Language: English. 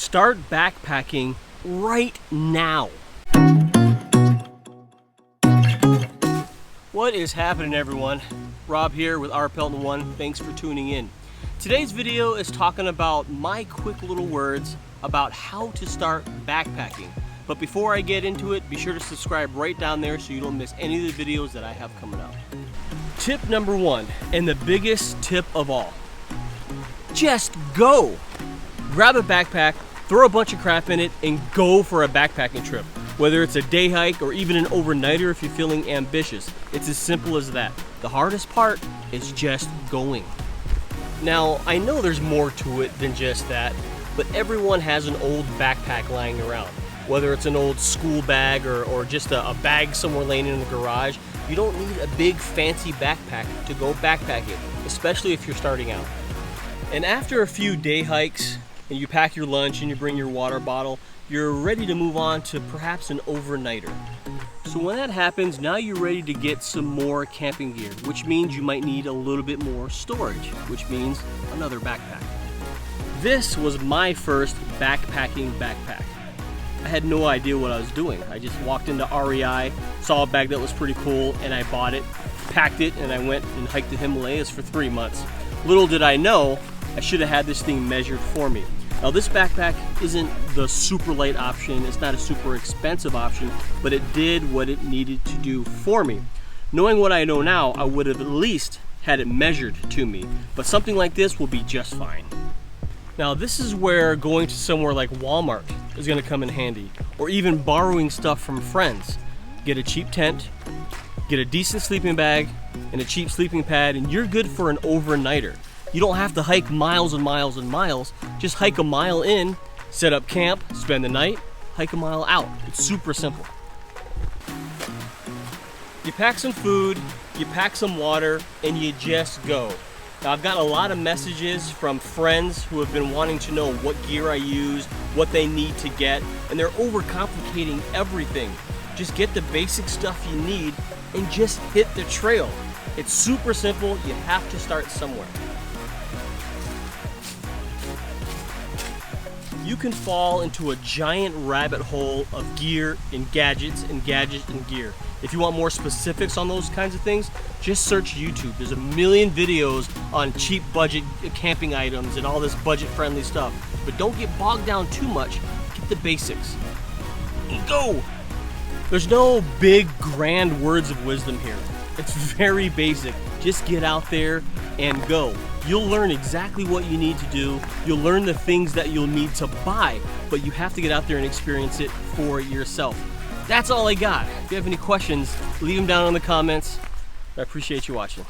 Start backpacking right now. What is happening, everyone? Rob here with Our Pelton One. Thanks for tuning in. Today's video is talking about my quick little words about how to start backpacking. But before I get into it, be sure to subscribe right down there so you don't miss any of the videos that I have coming up. Tip number one, and the biggest tip of all, just go. Grab a backpack, throw a bunch of crap in it, and go for a backpacking trip. Whether it's a day hike or even an overnighter if you're feeling ambitious. It's as simple as that. The hardest part is just going. Now, I know there's more to it than just that, but everyone has an old backpack lying around. Whether it's an old school bag or just a bag somewhere laying in the garage, you don't need a big fancy backpack to go backpacking, especially if you're starting out. And after a few day hikes, and you pack your lunch and you bring your water bottle, you're ready to move on to perhaps an overnighter. So when that happens, now you're ready to get some more camping gear, which means you might need a little bit more storage, which means another backpack. This was my first backpacking backpack. I had no idea what I was doing. I just walked into REI, saw a bag that was pretty cool, and I bought it, packed it, and I went and hiked the Himalayas for 3 months. Little did I know, I should have had this thing measured for me. Now this backpack isn't the super light option, it's not a super expensive option, but it did what it needed to do for me. Knowing what I know now, I would have at least had it measured to me, but something like this will be just fine. Now this is where going to somewhere like Walmart is gonna come in handy, or even borrowing stuff from friends. Get a cheap tent, get a decent sleeping bag, and a cheap sleeping pad, and you're good for an overnighter. You don't have to hike miles and miles and miles. Just hike a mile in, set up camp, spend the night, hike a mile out. It's super simple. You pack some food, you pack some water, and you just go. Now I've got a lot of messages from friends who have been wanting to know what gear I use, what they need to get, and they're overcomplicating everything. Just get the basic stuff you need and just hit the trail. It's super simple, you have to start somewhere. You can fall into a giant rabbit hole of gear and gadgets and gadgets and gear. If you want more specifics on those kinds of things, just search YouTube. There's a million videos on cheap budget camping items and all this budget friendly stuff. But don't get bogged down too much, get the basics. And go! There's no big grand words of wisdom here. It's very basic. Just get out there and go. You'll learn exactly what you need to do. You'll learn the things that you'll need to buy, but you have to get out there and experience it for yourself. That's all I got. If you have any questions, leave them down in the comments. I appreciate you watching.